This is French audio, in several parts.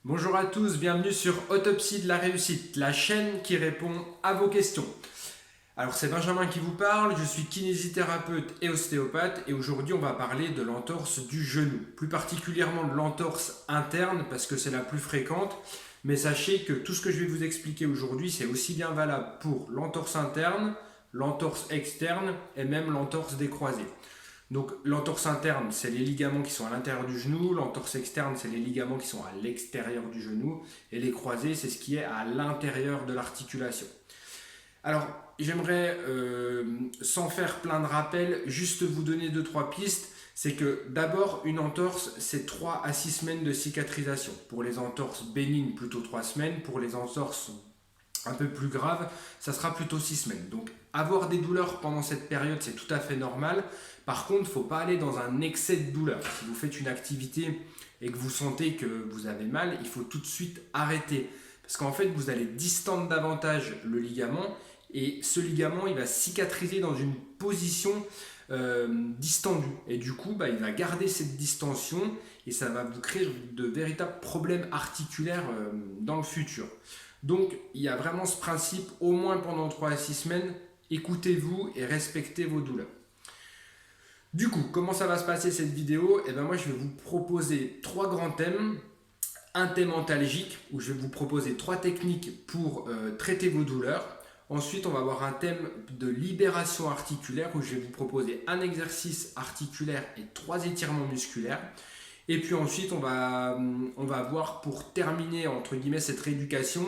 Bonjour à tous, bienvenue sur Autopsie de la réussite, la chaîne qui répond à vos questions. Alors c'est Benjamin qui vous parle, je suis kinésithérapeute et ostéopathe et aujourd'hui on va parler de l'entorse du genou, plus particulièrement de l'entorse interne parce que c'est la plus fréquente, mais sachez que tout ce que je vais vous expliquer aujourd'hui c'est aussi bien valable pour l'entorse interne, l'entorse externe et même l'entorse des croisés. Donc l'entorse interne, c'est les ligaments qui sont à l'intérieur du genou, l'entorse externe, c'est les ligaments qui sont à l'extérieur du genou, et les croisés, c'est ce qui est à l'intérieur de l'articulation. Alors, j'aimerais, sans faire plein de rappels, juste vous donner 2-3 pistes. C'est que d'abord, une entorse, c'est 3 à 6 semaines de cicatrisation. Pour les entorses bénignes, plutôt 3 semaines. Pour les entorses un peu plus graves, ça sera plutôt 6 semaines. Donc, avoir des douleurs pendant cette période, c'est tout à fait normal. Par contre, il ne faut pas aller dans un excès de douleur. Si vous faites une activité et que vous sentez que vous avez mal, il faut tout de suite arrêter. Parce qu'en fait, vous allez distendre davantage le ligament et ce ligament, il va cicatriser dans une position distendue. Et du coup, il va garder cette distension et ça va vous créer de véritables problèmes articulaires dans le futur. Donc, il y a vraiment ce principe, au moins pendant 3 à 6 semaines, écoutez-vous et respectez vos douleurs. Du coup, comment ça va se passer cette vidéo? Moi, je vais vous proposer 3 grands thèmes. Un thème antalgique, où je vais vous proposer 3 techniques pour traiter vos douleurs. Ensuite, on va avoir un thème de libération articulaire, où je vais vous proposer un exercice articulaire et 3 étirements musculaires. Et puis ensuite, on va voir, pour terminer, entre guillemets, cette rééducation,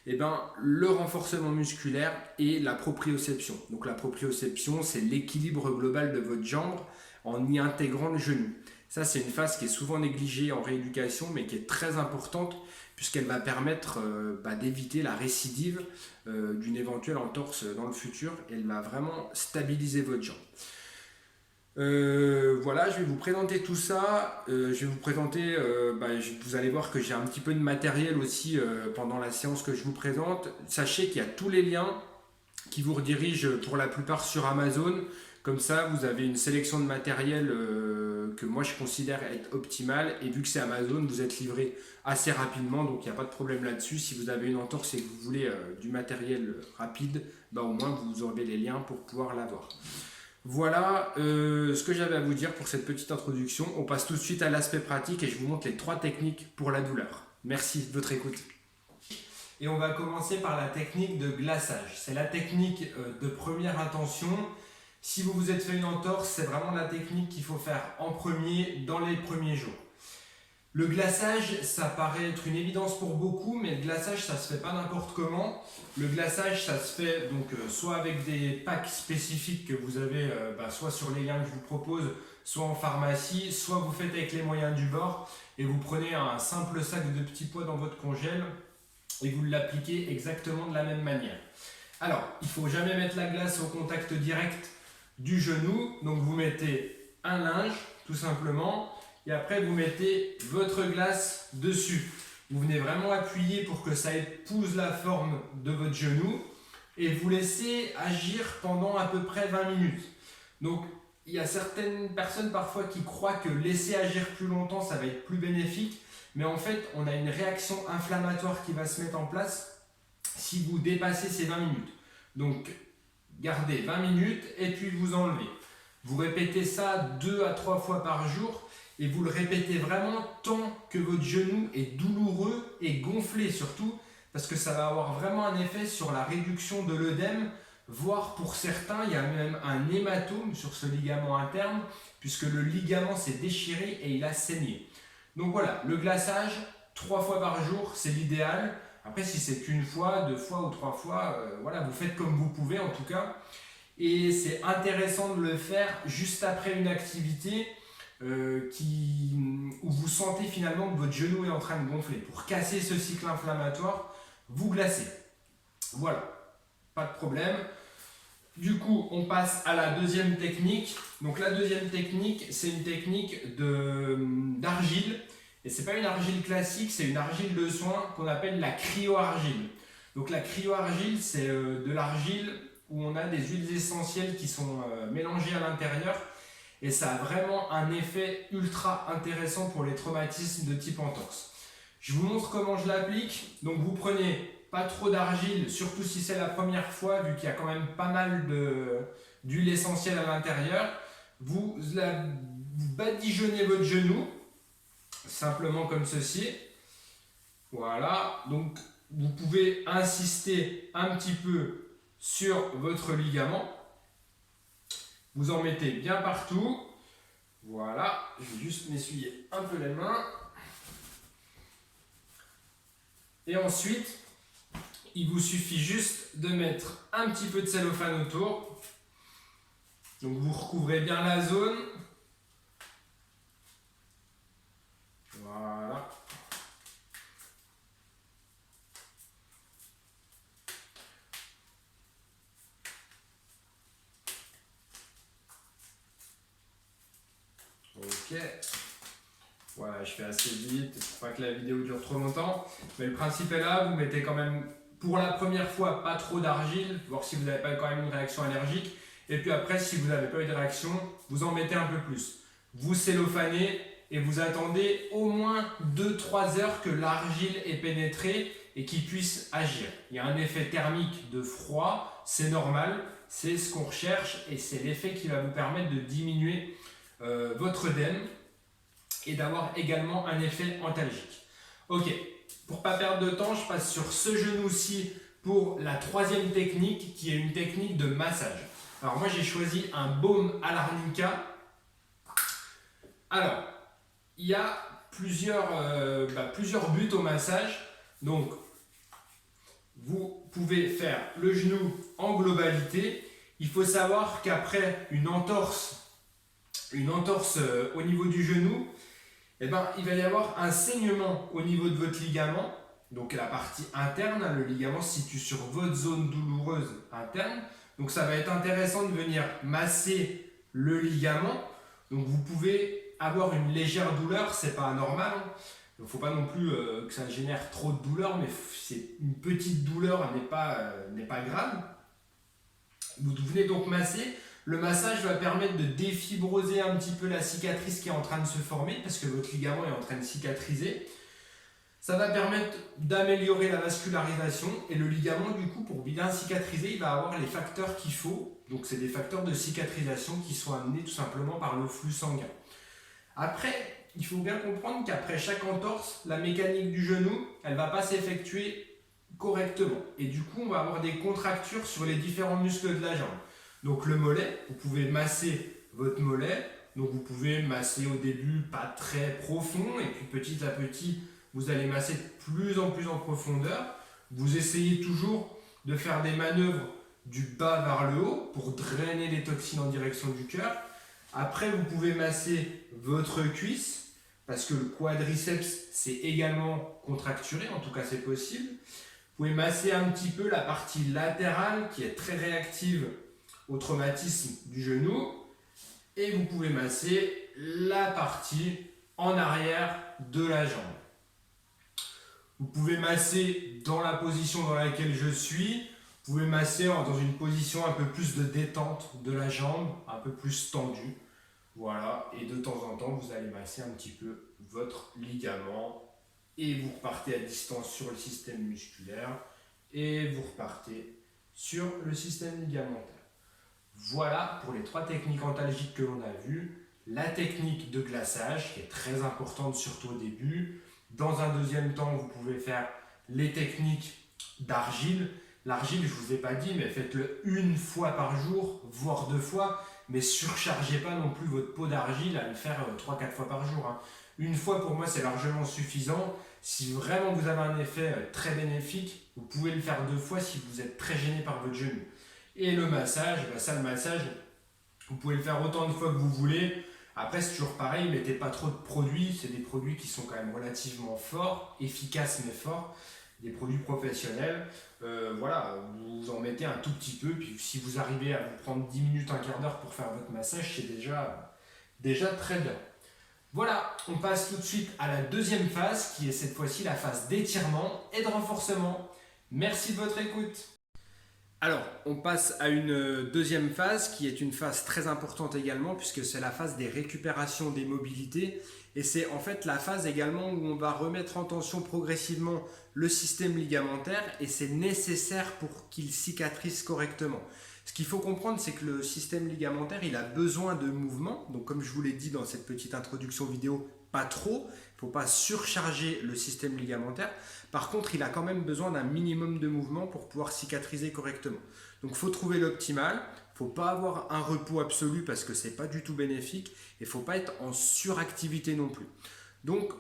le renforcement musculaire et la proprioception. Donc la proprioception, c'est l'équilibre global de votre jambe en y intégrant le genou. Ça, c'est une phase qui est souvent négligée en rééducation, mais qui est très importante puisqu'elle va permettre d'éviter la récidive d'une éventuelle entorse dans le futur. Elle va vraiment stabiliser votre jambe. Voilà, je vais vous présenter tout ça. Je vais vous présenter, vous allez voir que j'ai un petit peu de matériel aussi pendant la séance que je vous présente. Sachez qu'il y a tous les liens qui vous redirigent pour la plupart sur Amazon. Comme ça, vous avez une sélection de matériel que moi je considère être optimale. Et vu que c'est Amazon, vous êtes livré assez rapidement, donc il n'y a pas de problème là-dessus. Si vous avez une entorse et que vous voulez du matériel rapide, au moins vous aurez les liens pour pouvoir l'avoir. Voilà ce que j'avais à vous dire pour cette petite introduction. On passe tout de suite à l'aspect pratique et je vous montre les 3 techniques pour la douleur. Merci de votre écoute. Et on va commencer par la technique de glaçage. C'est la technique de première intention. Si vous vous êtes fait une entorse, c'est vraiment la technique qu'il faut faire en premier dans les premiers jours. Le glaçage, ça paraît être une évidence pour beaucoup, mais le glaçage, ça ne se fait pas n'importe comment. Le glaçage, ça se fait donc soit avec des packs spécifiques que vous avez soit sur les liens que je vous propose, soit en pharmacie, soit vous faites avec les moyens du bord et vous prenez un simple sac de petits pois dans votre congèle et vous l'appliquez exactement de la même manière. Alors, il ne faut jamais mettre la glace au contact direct du genou, donc vous mettez un linge tout simplement. Et après, vous mettez votre glace dessus. Vous venez vraiment appuyer pour que ça épouse la forme de votre genou et vous laissez agir pendant à peu près 20 minutes. Donc, il y a certaines personnes parfois qui croient que laisser agir plus longtemps, ça va être plus bénéfique. Mais en fait, on a une réaction inflammatoire qui va se mettre en place si vous dépassez ces 20 minutes. Donc, gardez 20 minutes et puis vous enlevez. Vous répétez ça 2 à 3 fois par jour. Et vous le répétez vraiment tant que votre genou est douloureux et gonflé surtout, parce que ça va avoir vraiment un effet sur la réduction de l'œdème, voire pour certains, il y a même un hématome sur ce ligament interne, puisque le ligament s'est déchiré et il a saigné. Donc voilà, le glaçage, 3 fois par jour, c'est l'idéal. Après, si c'est qu'une fois, 2 fois ou 3 fois, vous faites comme vous pouvez en tout cas. Et c'est intéressant de le faire juste après une activité où vous sentez finalement que votre genou est en train de gonfler. Pour casser ce cycle inflammatoire, vous glacez. Voilà, pas de problème. Du coup, on passe à la deuxième technique. Donc la deuxième technique, c'est une technique d'argile. Et c'est pas une argile classique, c'est une argile de soin qu'on appelle la cryo-argile. Donc la cryo-argile, c'est de l'argile où on a des huiles essentielles qui sont mélangées à l'intérieur. Et ça a vraiment un effet ultra intéressant pour les traumatismes de type entorse. Je vous montre comment je l'applique. Donc vous prenez pas trop d'argile, surtout si c'est la première fois, vu qu'il y a quand même pas mal d'huile essentielle à l'intérieur. Vous badigeonnez votre genou, simplement comme ceci. Voilà, donc vous pouvez insister un petit peu sur votre ligament. Vous en mettez bien partout. Voilà, je vais juste m'essuyer un peu les mains. Et ensuite, il vous suffit juste de mettre un petit peu de cellophane autour. Donc vous recouvrez bien la zone. Voilà. Ok. Voilà, je fais assez vite pour pas que la vidéo dure trop longtemps. Mais le principe est là, vous mettez quand même pour la première fois pas trop d'argile, voir si vous n'avez pas quand même une réaction allergique. Et puis après, si vous n'avez pas eu de réaction, vous en mettez un peu plus. Vous cellophanez et vous attendez au moins 2-3 heures que l'argile ait pénétré et qu'il puisse agir. Il y a un effet thermique de froid, c'est normal, c'est ce qu'on recherche et c'est l'effet qui va vous permettre de diminuer votre œdème et d'avoir également un effet antalgique. Ok, pour ne pas perdre de temps, je passe sur ce genou-ci pour la troisième technique qui est une technique de massage. Alors moi j'ai choisi un baume à l'arnica. Alors, il y a plusieurs buts au massage. Donc, vous pouvez faire le genou en globalité. Il faut savoir qu'après une entorse au niveau du genou, eh ben, il va y avoir un saignement au niveau de votre ligament. Donc la partie interne, le ligament se situe sur votre zone douloureuse interne. Donc ça va être intéressant de venir masser le ligament. Donc vous pouvez avoir une légère douleur, c'est pas anormal. Il ne faut pas non plus que ça génère trop de douleur, mais c'est une petite douleur n'est pas grave. Vous venez donc masser. Le massage va permettre de défibroser un petit peu la cicatrice qui est en train de se former parce que votre ligament est en train de cicatriser. Ça va permettre d'améliorer la vascularisation et le ligament, du coup, pour bien cicatriser, il va avoir les facteurs qu'il faut. Donc, c'est des facteurs de cicatrisation qui sont amenés tout simplement par le flux sanguin. Après, il faut bien comprendre qu'après chaque entorse, la mécanique du genou, elle ne va pas s'effectuer correctement. Et du coup, on va avoir des contractures sur les différents muscles de la jambe. Donc le mollet, vous pouvez masser votre mollet. Donc vous pouvez masser au début pas très profond et puis petit à petit, vous allez masser de plus en profondeur. Vous essayez toujours de faire des manœuvres du bas vers le haut pour drainer les toxines en direction du cœur. Après, vous pouvez masser votre cuisse parce que le quadriceps, c'est également contracturé, en tout cas c'est possible. Vous pouvez masser un petit peu la partie latérale qui est très réactive au traumatisme du genou et vous pouvez masser la partie en arrière de la jambe. Vous pouvez masser dans la position dans laquelle je suis, vous pouvez masser dans une position un peu plus de détente de la jambe, un peu plus tendue. Voilà, et de temps en temps, vous allez masser un petit peu votre ligament et vous repartez à distance sur le système musculaire et vous repartez sur le système ligamentaire. Voilà pour les 3 techniques antalgiques que l'on a vues. La technique de glaçage qui est très importante surtout au début. Dans un deuxième temps, vous pouvez faire les techniques d'argile. L'argile, je ne vous ai pas dit, mais faites-le une fois par jour, voire 2 fois. Mais surchargez pas non plus votre pot d'argile à le faire 3-4 fois par jour. Hein. Une fois pour moi c'est largement suffisant. Si vraiment vous avez un effet très bénéfique, vous pouvez le faire 2 fois si vous êtes très gêné par votre genou. Et le massage, le massage, vous pouvez le faire autant de fois que vous voulez. Après c'est toujours pareil, mettez pas trop de produits, c'est des produits qui sont quand même relativement forts, efficaces mais forts, des produits professionnels. Voilà, vous en mettez un tout petit peu, puis si vous arrivez à vous prendre 10 minutes, un quart d'heure pour faire votre massage, c'est déjà très bien. Voilà, on passe tout de suite à la deuxième phase, qui est cette fois-ci la phase d'étirement et de renforcement. Merci de votre écoute. Alors, on passe à une deuxième phase qui est une phase très importante également puisque c'est la phase des récupérations des mobilités et c'est en fait la phase également où on va remettre en tension progressivement le système ligamentaire et c'est nécessaire pour qu'il cicatrise correctement. Ce qu'il faut comprendre, c'est que le système ligamentaire, il a besoin de mouvement. Donc, comme je vous l'ai dit dans cette petite introduction vidéo, pas trop. Il ne faut pas surcharger le système ligamentaire. Par contre, il a quand même besoin d'un minimum de mouvement pour pouvoir cicatriser correctement. Donc, il faut trouver l'optimal. Il ne faut pas avoir un repos absolu parce que ce n'est pas du tout bénéfique. Et il ne faut pas être en suractivité non plus. Donc,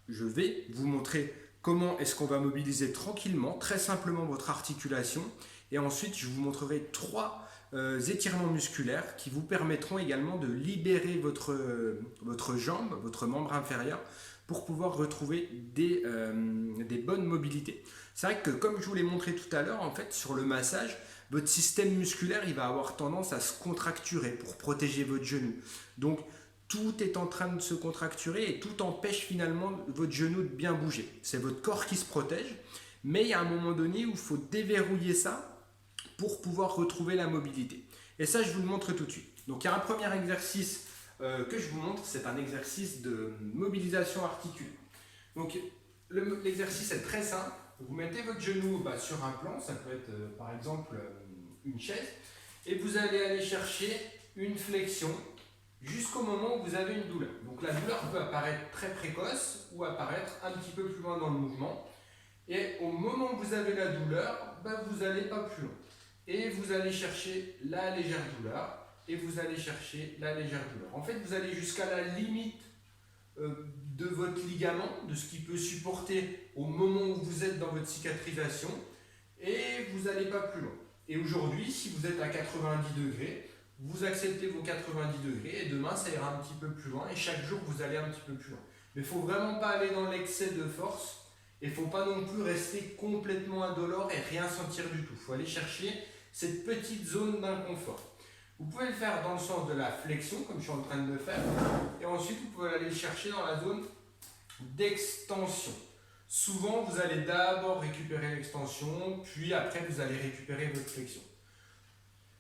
je vais vous montrer comment est-ce qu'on va mobiliser tranquillement, très simplement votre articulation. Et ensuite, je vous montrerai 3 étirements musculaires qui vous permettront également de libérer votre jambe, votre membre inférieur, pour pouvoir retrouver des bonnes mobilités. C'est vrai que comme je vous l'ai montré tout à l'heure, en fait, sur le massage, votre système musculaire il va avoir tendance à se contracturer pour protéger votre genou. Donc, tout est en train de se contracturer et tout empêche finalement votre genou de bien bouger. C'est votre corps qui se protège, mais il y a un moment donné où il faut déverrouiller ça pour pouvoir retrouver la mobilité. Et ça, je vous le montre tout de suite. Donc, il y a un premier exercice que je vous montre, c'est un exercice de mobilisation articulaire. Donc, l'exercice est très simple. Vous mettez votre genou sur un plan, ça peut être par exemple une chaise, et vous allez aller chercher une flexion jusqu'au moment où vous avez une douleur. Donc, la douleur peut apparaître très précoce ou apparaître un petit peu plus loin dans le mouvement. Et au moment où vous avez la douleur, vous n'allez pas plus loin. Et vous allez chercher la légère douleur, et vous allez chercher la légère douleur. En fait, vous allez jusqu'à la limite de votre ligament, de ce qu'il peut supporter au moment où vous êtes dans votre cicatrisation, et vous n'allez pas plus loin. Et aujourd'hui, si vous êtes à 90 degrés, vous acceptez vos 90 degrés, et demain, ça ira un petit peu plus loin, et chaque jour, vous allez un petit peu plus loin. Mais il ne faut vraiment pas aller dans l'excès de force, et il ne faut pas non plus rester complètement indolore et rien sentir du tout. Il faut aller chercher cette petite zone d'inconfort. Vous pouvez le faire dans le sens de la flexion, comme je suis en train de le faire, et ensuite vous pouvez aller chercher dans la zone d'extension. Souvent, vous allez d'abord récupérer l'extension, puis après vous allez récupérer votre flexion.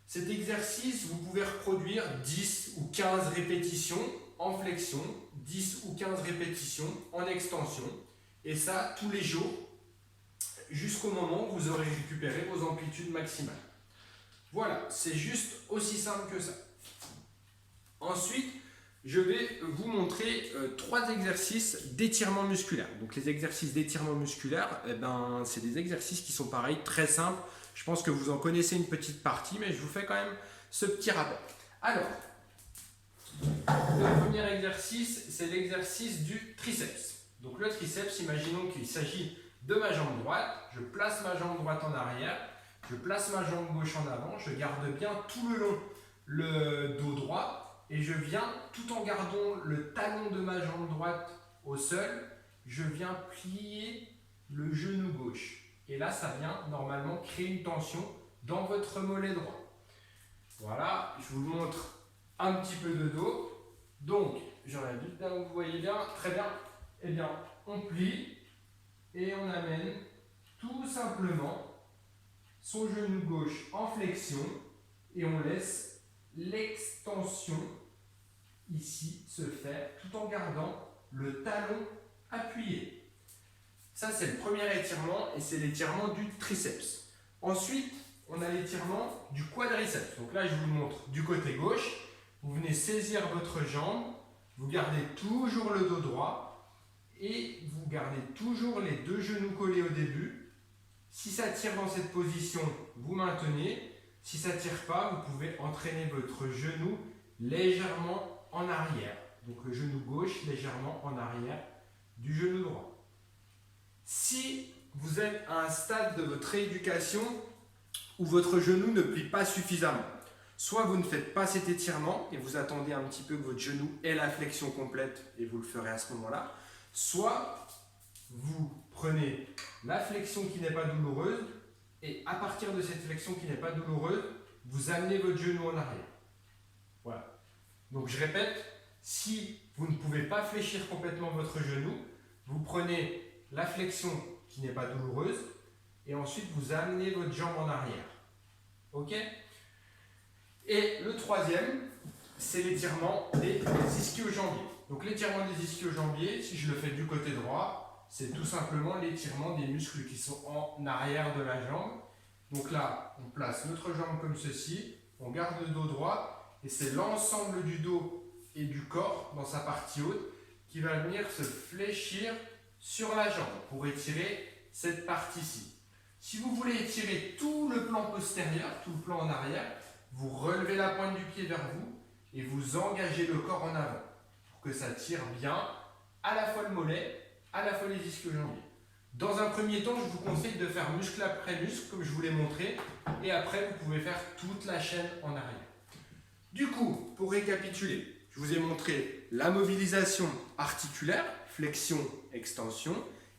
Cet exercice, vous pouvez reproduire 10 ou 15 répétitions en flexion, 10 ou 15 répétitions en extension, et ça tous les jours, jusqu'au moment où vous aurez récupéré vos amplitudes maximales. Voilà, c'est juste aussi simple que ça. Ensuite, je vais vous montrer 3 exercices d'étirement musculaire. Donc les exercices d'étirement musculaire, c'est des exercices qui sont pareils, très simples. Je pense que vous en connaissez une petite partie, mais je vous fais quand même ce petit rappel. Alors, le premier exercice, c'est l'exercice du triceps. Donc le triceps, imaginons qu'il s'agit de ma jambe droite. Je place ma jambe droite en arrière. Je place ma jambe gauche en avant, je garde bien tout le long le dos droit et je viens, tout en gardant le talon de ma jambe droite au sol, je viens plier le genou gauche. Et là, ça vient normalement créer une tension dans votre mollet droit. Voilà, je vous montre un petit peu de dos. Donc, j'en invite, là où vous voyez bien, très bien. Eh bien, on plie et on amène tout simplement son genou gauche en flexion et on laisse l'extension ici se faire tout en gardant le talon appuyé. Ça, c'est le premier étirement et c'est l'étirement du triceps. Ensuite, on a l'étirement du quadriceps. Donc là, je vous le montre du côté gauche. Vous venez saisir votre jambe, vous gardez toujours le dos droit et vous gardez toujours les 2 genoux collés au début. Si ça tire dans cette position, vous maintenez. Si ça ne tire pas, vous pouvez entraîner votre genou légèrement en arrière. Donc le genou gauche légèrement en arrière du genou droit. Si vous êtes à un stade de votre rééducation où votre genou ne plie pas suffisamment, soit vous ne faites pas cet étirement et vous attendez un petit peu que votre genou ait la flexion complète et vous le ferez à ce moment-là, soit vous prenez la flexion qui n'est pas douloureuse et à partir de cette flexion qui n'est pas douloureuse, vous amenez votre genou en arrière. Voilà. Donc je répète, si vous ne pouvez pas fléchir complètement votre genou, vous prenez la flexion qui n'est pas douloureuse et ensuite vous amenez votre jambe en arrière. Ok. Et le troisième, c'est l'étirement des ischio-jambiers. Donc l'étirement des ischio-jambiers, si je le fais du côté droit, c'est tout simplement l'étirement des muscles qui sont en arrière de la jambe. Donc là, on place notre jambe comme ceci, on garde le dos droit, et c'est l'ensemble du dos et du corps dans sa partie haute qui va venir se fléchir sur la jambe pour étirer cette partie-ci. Si vous voulez étirer tout le plan postérieur, tout le plan en arrière, vous relevez la pointe du pied vers vous et vous engagez le corps en avant pour que ça tire bien à la fois le mollet, à la fois les ischio-jambiers. Dans un premier temps, je vous conseille de faire muscle après muscle, comme je vous l'ai montré, et après, vous pouvez faire toute la chaîne en arrière. Du coup, pour récapituler, je vous ai montré la mobilisation articulaire, flexion, extension,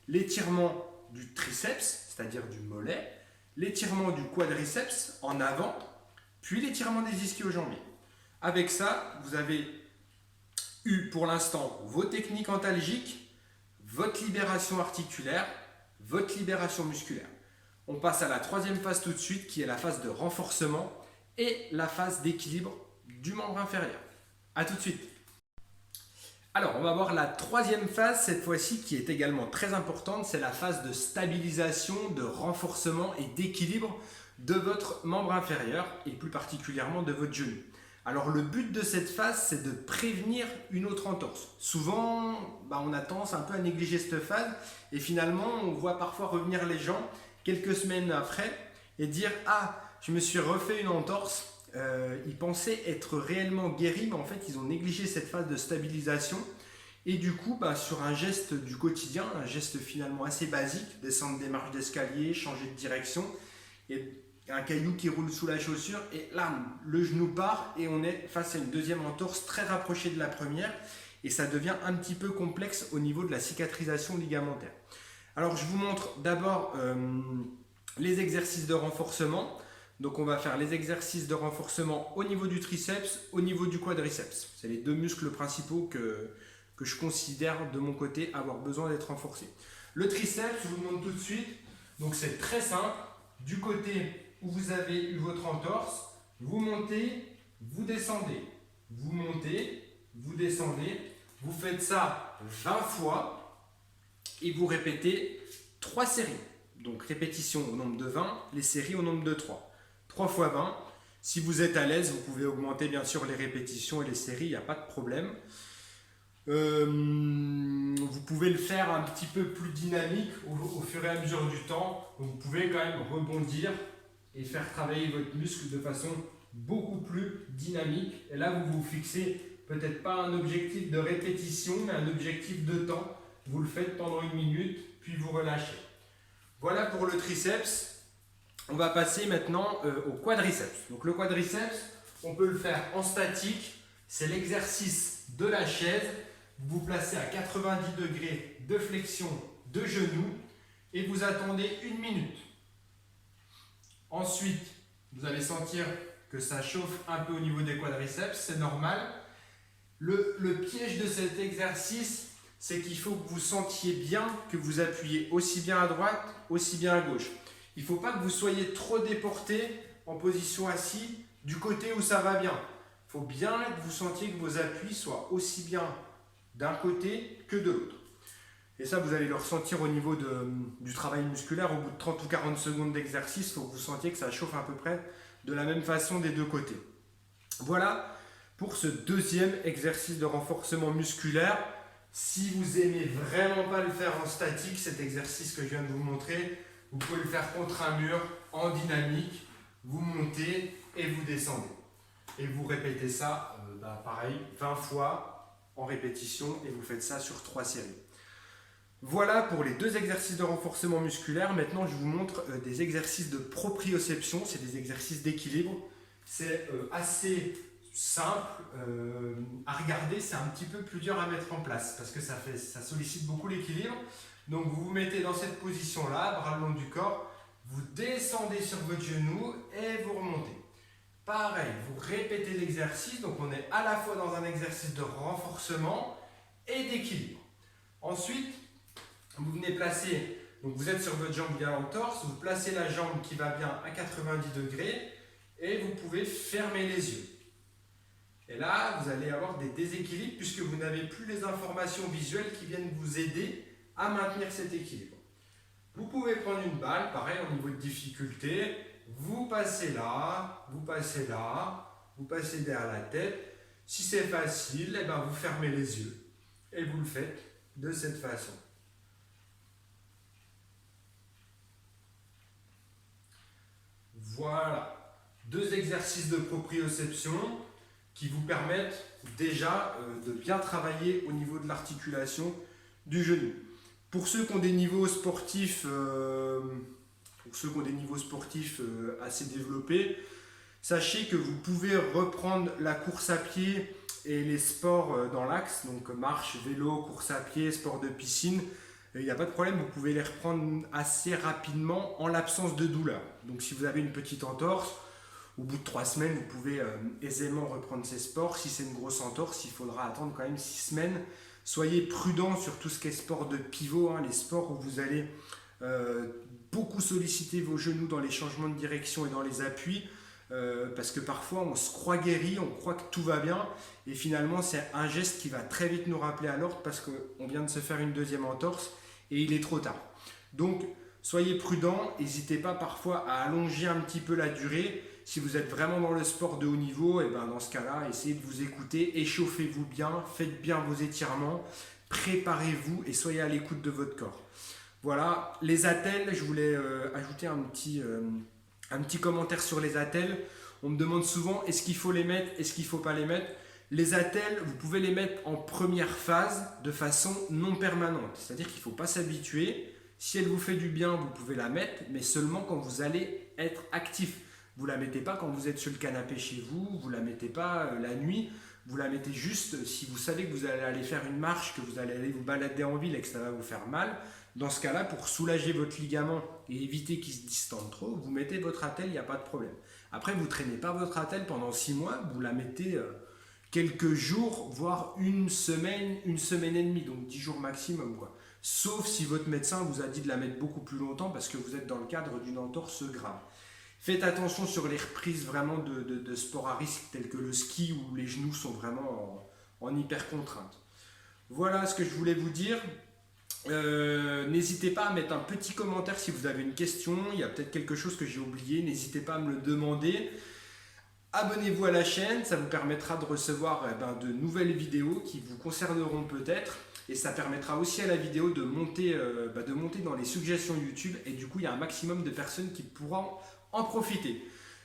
l'étirement du triceps, c'est-à-dire du mollet, l'étirement du quadriceps en avant, puis l'étirement des ischio-jambiers. Avec ça, vous avez eu pour l'instant vos techniques antalgiques, votre libération articulaire, votre libération musculaire. On passe à la troisième phase tout de suite, qui est la phase de renforcement et la phase d'équilibre du membre inférieur. A tout de suite. Alors, on va voir la troisième phase, cette fois-ci, qui est également très importante, c'est la phase de stabilisation, de renforcement et d'équilibre de votre membre inférieur et plus particulièrement de votre genou. Alors le but de cette phase, c'est de prévenir une autre entorse. Souvent, on a tendance un peu à négliger cette phase et finalement, on voit parfois revenir les gens quelques semaines après et dire « Ah, je me suis refait une entorse ». Ils pensaient être réellement guéris, mais en fait, ils ont négligé cette phase de stabilisation. Et du coup, sur un geste du quotidien, un geste finalement assez basique, descendre des marches d'escalier, changer de direction, et un caillou qui roule sous la chaussure, et là, le genou part, et on est face à une deuxième entorse très rapprochée de la première, et ça devient un petit peu complexe au niveau de la cicatrisation ligamentaire. Alors, je vous montre d'abord les exercices de renforcement. Donc on va faire les exercices de renforcement au niveau du triceps, au niveau du quadriceps. C'est les deux muscles principaux que je considère de mon côté avoir besoin d'être renforcés. Le triceps, je vous le montre tout de suite. Donc c'est très simple. Du côté où vous avez eu votre entorse, vous montez, vous descendez. Vous montez, vous descendez. Vous faites ça 20 fois et vous répétez 3 séries. Donc répétition au nombre de 20, les séries au nombre de 3. 3 fois 20. Si vous êtes à l'aise, vous pouvez augmenter bien sûr les répétitions et les séries, il n'y a pas de problème. Vous pouvez le faire un petit peu plus dynamique au fur et à mesure du temps. Donc vous pouvez quand même rebondir et faire travailler votre muscle de façon beaucoup plus dynamique. Et là, vous vous fixez peut-être pas un objectif de répétition, mais un objectif de temps. Vous le faites pendant 1 minute, puis vous relâchez. Voilà pour le triceps. On va passer maintenant au quadriceps. Donc le quadriceps, on peut le faire en statique. C'est l'exercice de la chaise. Vous vous placez à 90 degrés de flexion de genou et vous attendez 1 minute. Ensuite, vous allez sentir que ça chauffe un peu au niveau des quadriceps. C'est normal. Le piège de cet exercice, c'est qu'il faut que vous sentiez bien que vous appuyez aussi bien à droite, aussi bien à gauche. Il ne faut pas que vous soyez trop déporté en position assise du côté où ça va bien. Il faut bien que vous sentiez que vos appuis soient aussi bien d'un côté que de l'autre. Et ça, vous allez le ressentir au niveau du travail musculaire. Au bout de 30 ou 40 secondes d'exercice, il faut que vous sentiez que ça chauffe à peu près de la même façon des deux côtés. Voilà pour ce deuxième exercice de renforcement musculaire. Si vous aimez vraiment pas le faire en statique, cet exercice que je viens de vous montrer, vous pouvez le faire contre un mur, en dynamique, vous montez et vous descendez. Et vous répétez ça, pareil, 20 fois en répétition et vous faites ça sur 3 séries. Voilà pour les deux exercices de renforcement musculaire. Maintenant, je vous montre des exercices de proprioception, c'est des exercices d'équilibre. C'est assez simple à regarder, c'est un petit peu plus dur à mettre en place parce que ça sollicite beaucoup l'équilibre. Donc vous vous mettez dans cette position-là, bras le long du corps, vous descendez sur votre genou et vous remontez. Pareil, vous répétez l'exercice, donc on est à la fois dans un exercice de renforcement et d'équilibre. Ensuite, vous venez placer, donc vous êtes sur votre jambe bien en torse, vous placez la jambe qui va bien à 90 degrés et vous pouvez fermer les yeux. Et là, vous allez avoir des déséquilibres puisque vous n'avez plus les informations visuelles qui viennent vous aider à maintenir cet équilibre. Vous pouvez prendre une balle, pareil au niveau de difficulté, vous passez là, vous passez là, vous passez derrière la tête. Si c'est facile, eh ben vous fermez les yeux et vous le faites de cette façon. Voilà, 2 exercices de proprioception qui vous permettent déjà de bien travailler au niveau de l'articulation du genou. Pour ceux qui ont des niveaux sportifs, assez développés, sachez que vous pouvez reprendre la course à pied et les sports dans l'axe, donc marche, vélo, course à pied, sport de piscine. Il n'y a pas de problème, vous pouvez les reprendre assez rapidement en l'absence de douleur. Donc si vous avez une petite entorse, au bout de 3 semaines, vous pouvez aisément reprendre ces sports. Si c'est une grosse entorse, il faudra attendre quand même 6 semaines. Soyez prudents sur tout ce qui est sport de pivot, les sports où vous allez beaucoup solliciter vos genoux dans les changements de direction et dans les appuis. Parce que parfois on se croit guéri, on croit que tout va bien et finalement c'est un geste qui va très vite nous rappeler à l'ordre parce qu'on vient de se faire une deuxième entorse et il est trop tard. Donc soyez prudents, n'hésitez pas parfois à allonger un petit peu la durée. Si vous êtes vraiment dans le sport de haut niveau, et dans ce cas-là, essayez de vous écouter, échauffez-vous bien, faites bien vos étirements, préparez-vous et soyez à l'écoute de votre corps. Voilà, les haltères, je voulais ajouter un petit commentaire sur les haltères. On me demande souvent est-ce qu'il faut les mettre, est-ce qu'il ne faut pas les mettre. Les haltères, vous pouvez les mettre en première phase de façon non permanente. C'est-à-dire qu'il ne faut pas s'habituer. Si elle vous fait du bien, vous pouvez la mettre, mais seulement quand vous allez être actif. Vous ne la mettez pas quand vous êtes sur le canapé chez vous, vous ne la mettez pas la nuit. Vous la mettez juste si vous savez que vous allez aller faire une marche, que vous allez aller vous balader en ville et que ça va vous faire mal. Dans ce cas-là, pour soulager votre ligament et éviter qu'il se distende trop, vous mettez votre attelle, il n'y a pas de problème. Après, vous ne traînez pas votre attelle pendant 6 mois, vous la mettez quelques jours, voire une semaine et demie, donc 10 jours maximum, quoi. Sauf si votre médecin vous a dit de la mettre beaucoup plus longtemps parce que vous êtes dans le cadre d'une entorse grave. Faites attention sur les reprises vraiment de sports à risque tels que le ski où les genoux sont vraiment en hyper contrainte. Voilà ce que je voulais vous dire. N'hésitez pas à mettre un petit commentaire si vous avez une question, il y a peut-être quelque chose que j'ai oublié, n'hésitez pas à me le demander. Abonnez-vous à la chaîne, ça vous permettra de recevoir de nouvelles vidéos qui vous concerneront peut-être et ça permettra aussi à la vidéo de monter dans les suggestions YouTube et du coup il y a un maximum de personnes qui pourront en profiter.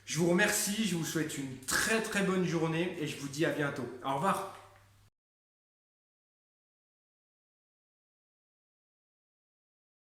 Je vous remercie, je vous souhaite une très très bonne journée et je vous dis à bientôt. Au revoir.